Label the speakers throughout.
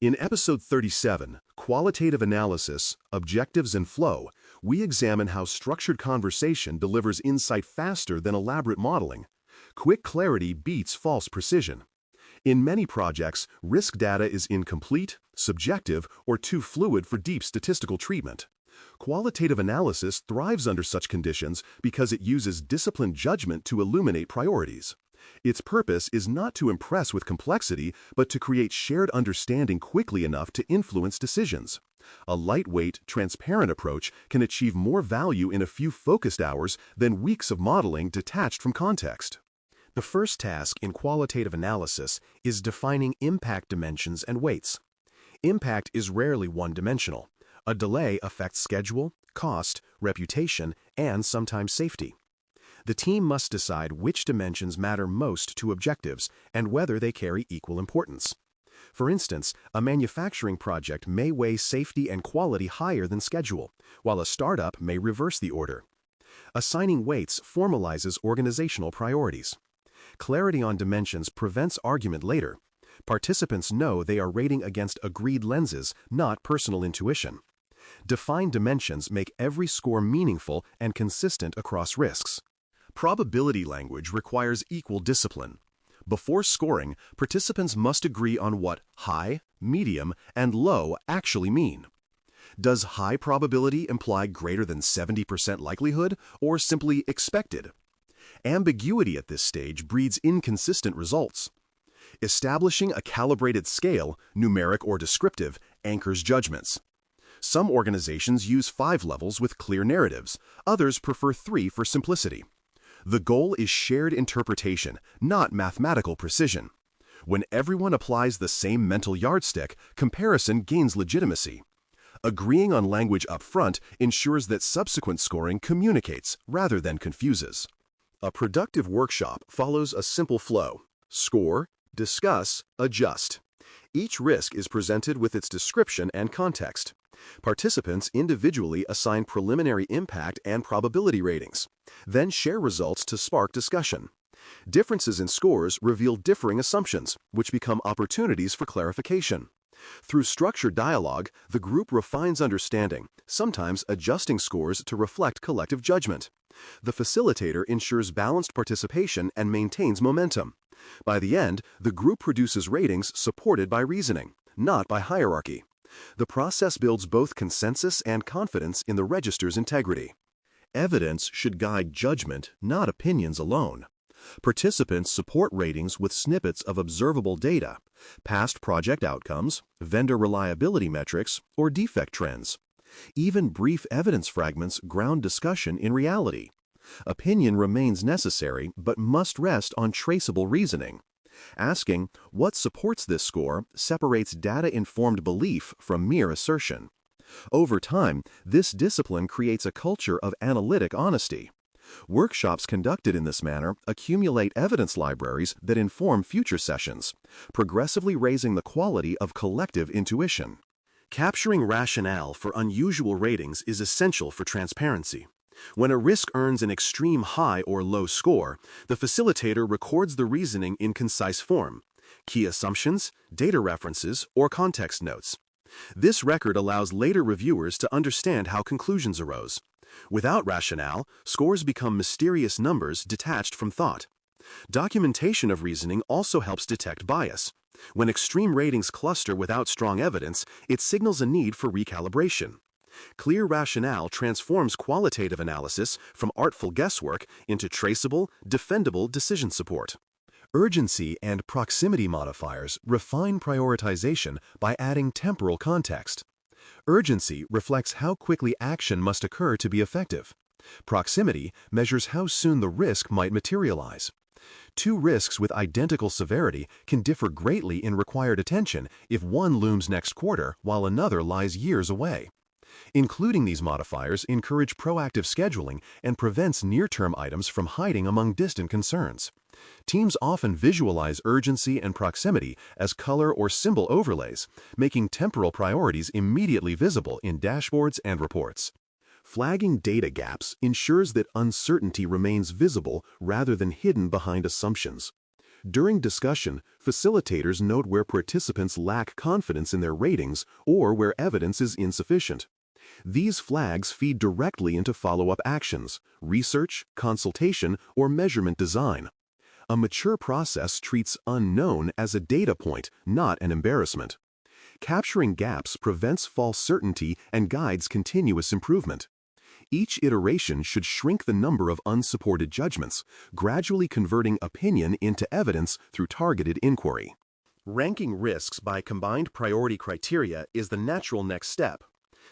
Speaker 1: In episode 37, Qualitative Analysis, Objectives and Flow, we examine how structured conversation delivers insight faster than elaborate modeling. Quick clarity beats false precision. In many projects, risk data is incomplete, subjective, or too fluid for deep statistical treatment. Qualitative analysis thrives under such conditions because it uses disciplined judgment to illuminate priorities. Its purpose is not to impress with complexity, but to create shared understanding quickly enough to influence decisions. A lightweight, transparent approach can achieve more value in a few focused hours than weeks of modeling detached from context. The first task in qualitative analysis is defining impact dimensions and weights. Impact is rarely one-dimensional. A delay affects schedule, cost, reputation, and sometimes safety. The team must decide which dimensions matter most to objectives and whether they carry equal importance. For instance, a manufacturing project may weigh safety and quality higher than schedule, while a startup may reverse the order. Assigning weights formalizes organizational priorities. Clarity on dimensions prevents argument later. Participants know they are rating against agreed lenses, not personal intuition. Defined dimensions make every score meaningful and consistent across risks. Probability language requires equal discipline. Before scoring, participants must agree on what high, medium, and low actually mean. Does high probability imply greater than 70% likelihood, or simply expected? Ambiguity at this stage breeds inconsistent results. Establishing a calibrated scale, numeric or descriptive, anchors judgments. Some organizations use 5 levels with clear narratives, others prefer 3 for simplicity. The goal is shared interpretation, not mathematical precision. When everyone applies the same mental yardstick, comparison gains legitimacy. Agreeing on language up front ensures that subsequent scoring communicates rather than confuses. A productive workshop follows a simple flow: score, discuss, adjust. Each risk is presented with its description and context. Participants individually assign preliminary impact and probability ratings, then share results to spark discussion. Differences in scores reveal differing assumptions, which become opportunities for clarification. Through structured dialogue, the group refines understanding, sometimes adjusting scores to reflect collective judgment. The facilitator ensures balanced participation and maintains momentum. By the end, the group produces ratings supported by reasoning, not by hierarchy. The process builds both consensus and confidence in the register's integrity. Evidence should guide judgment, not opinions alone. Participants support ratings with snippets of observable data, past project outcomes, vendor reliability metrics, or defect trends. Even brief evidence fragments ground discussion in reality. Opinion remains necessary but must rest on traceable reasoning. Asking, what supports this score, separates data-informed belief from mere assertion. Over time, this discipline creates a culture of analytic honesty. Workshops conducted in this manner accumulate evidence libraries that inform future sessions, progressively raising the quality of collective intuition. Capturing rationale for unusual ratings is essential for transparency. When a risk earns an extreme high or low score, the facilitator records the reasoning in concise form: key assumptions, data references, or context notes. This record allows later reviewers to understand how conclusions arose. Without rationale, scores become mysterious numbers detached from thought. Documentation of reasoning also helps detect bias. When extreme ratings cluster without strong evidence, it signals a need for recalibration. Clear rationale transforms qualitative analysis from artful guesswork into traceable, defendable decision support. Urgency and proximity modifiers refine prioritization by adding temporal context. Urgency reflects how quickly action must occur to be effective. Proximity measures how soon the risk might materialize. Two risks with identical severity can differ greatly in required attention if one looms next quarter while another lies years away. Including these modifiers encourages proactive scheduling and prevents near-term items from hiding among distant concerns. Teams often visualize urgency and proximity as color or symbol overlays, making temporal priorities immediately visible in dashboards and reports. Flagging data gaps ensures that uncertainty remains visible rather than hidden behind assumptions. During discussion, facilitators note where participants lack confidence in their ratings or where evidence is insufficient. These flags feed directly into follow-up actions, research, consultation, or measurement design. A mature process treats unknown as a data point, not an embarrassment. Capturing gaps prevents false certainty and guides continuous improvement. Each iteration should shrink the number of unsupported judgments, gradually converting opinion into evidence through targeted inquiry. Ranking risks by combined priority criteria is the natural next step.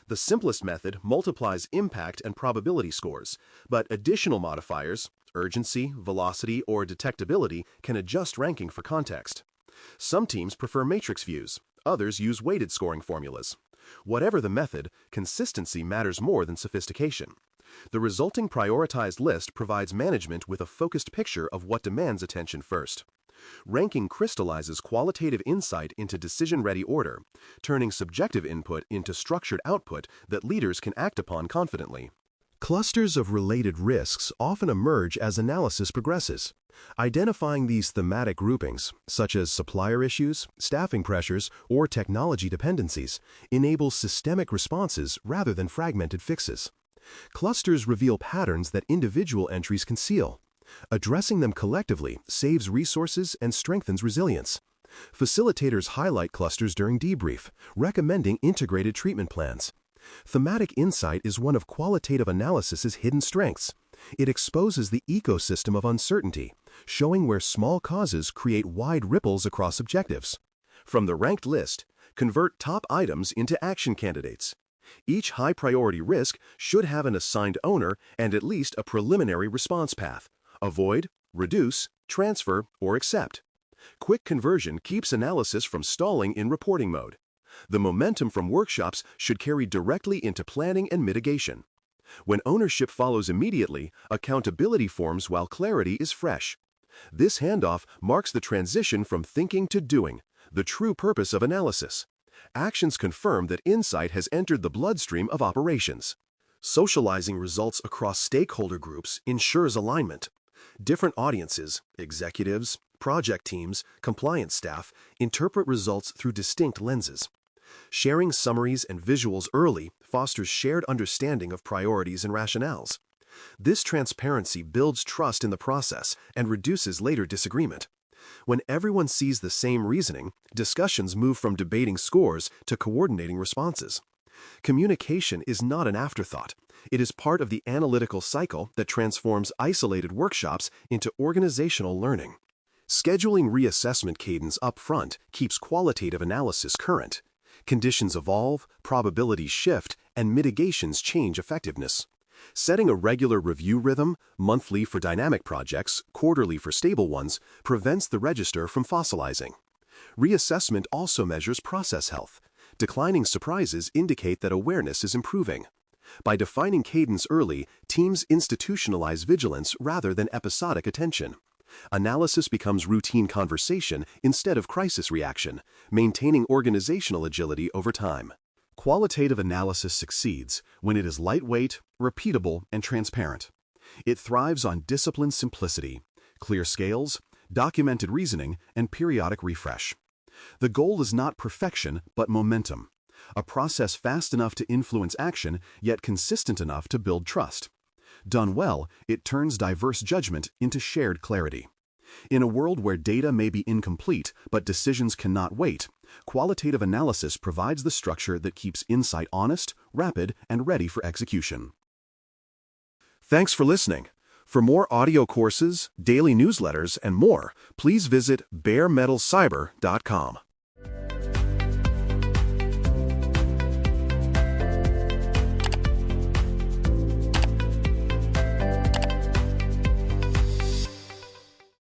Speaker 1: The simplest method multiplies impact and probability scores, but additional modifiers, urgency, velocity, or detectability, can adjust ranking for context. Some teams prefer matrix views, others use weighted scoring formulas. Whatever the method, consistency matters more than sophistication. The resulting prioritized list provides management with a focused picture of what demands attention first. Ranking crystallizes qualitative insight into decision-ready order, turning subjective input into structured output that leaders can act upon confidently. Clusters of related risks often emerge as analysis progresses. Identifying these thematic groupings, such as supplier issues, staffing pressures, or technology dependencies, enables systemic responses rather than fragmented fixes. Clusters reveal patterns that individual entries conceal. Addressing them collectively saves resources and strengthens resilience. Facilitators highlight clusters during debrief, recommending integrated treatment plans. Thematic insight is one of qualitative analysis's hidden strengths. It exposes the ecosystem of uncertainty, showing where small causes create wide ripples across objectives. From the ranked list, convert top items into action candidates. Each high-priority risk should have an assigned owner and at least a preliminary response path: avoid, reduce, transfer, or accept. Quick conversion keeps analysis from stalling in reporting mode. The momentum from workshops should carry directly into planning and mitigation. When ownership follows immediately, accountability forms while clarity is fresh. This handoff marks the transition from thinking to doing, the true purpose of analysis. Actions confirm that insight has entered the bloodstream of operations. Socializing results across stakeholder groups ensures alignment. Different audiences, executives, project teams, compliance staff, interpret results through distinct lenses. Sharing summaries and visuals early fosters shared understanding of priorities and rationales. This transparency builds trust in the process and reduces later disagreement. When everyone sees the same reasoning, discussions move from debating scores to coordinating responses. Communication is not an afterthought. It is part of the analytical cycle that transforms isolated workshops into organizational learning. Scheduling reassessment cadence up front keeps qualitative analysis current. Conditions evolve, probabilities shift, and mitigations change effectiveness. Setting a regular review rhythm, monthly for dynamic projects, quarterly for stable ones, prevents the register from fossilizing. Reassessment also measures process health. Declining surprises indicate that awareness is improving. By defining cadence early, teams institutionalize vigilance rather than episodic attention. Analysis becomes routine conversation instead of crisis reaction, maintaining organizational agility over time. Qualitative analysis succeeds when it is lightweight, repeatable, and transparent. It thrives on disciplined simplicity, clear scales, documented reasoning, and periodic refresh. The goal is not perfection, but momentum. A process fast enough to influence action, yet consistent enough to build trust. Done well, it turns diverse judgment into shared clarity. In a world where data may be incomplete, but decisions cannot wait, qualitative analysis provides the structure that keeps insight honest, rapid, and ready for execution. Thanks for listening. For more audio courses, daily newsletters, and more, please visit DailyCyber.News.